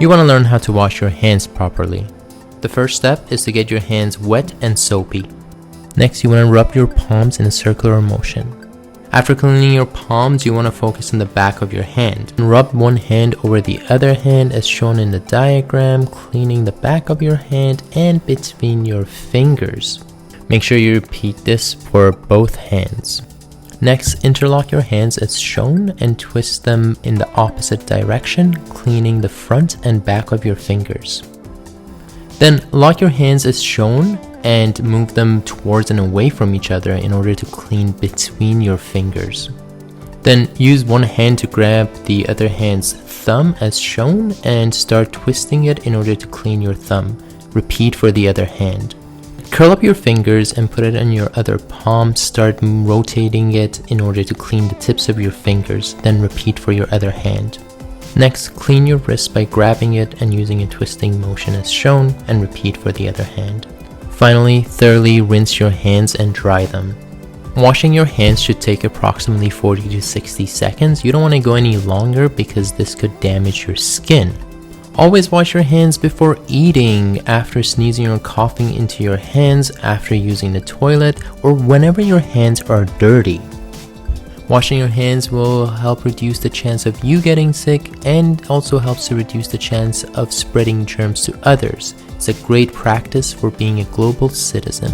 You want to learn how to wash your hands properly. The first step is to get your hands wet and soapy. Next, you want to rub your palms in a circular motion. After cleaning your palms, you want to focus on the back of your hand. Rub one hand over the other hand as shown in the diagram, cleaning the back of your hand and between your fingers. Make sure you repeat this for both hands. Next, interlock your hands as shown and twist them in the opposite direction, cleaning the front and back of your fingers. Then lock your hands as shown and move them towards and away from each other in order to clean between your fingers. Then use one hand to grab the other hand's thumb as shown and start twisting it in order to clean your thumb. Repeat for the other hand. Curl up your fingers and put it on your other palm. Start rotating it in order to clean the tips of your fingers. Then repeat for your other hand. Next, clean your wrist by grabbing it and using a twisting motion as shown, and repeat for the other hand. Finally, thoroughly rinse your hands and dry them. Washing your hands should take approximately 40 to 60 seconds. You don't want to go any longer because this could damage your skin. Always wash your hands before eating, after sneezing or coughing into your hands, after using the toilet, or whenever your hands are dirty. Washing your hands will help reduce the chance of you getting sick and also helps to reduce the chance of spreading germs to others. It's a great practice for being a global citizen.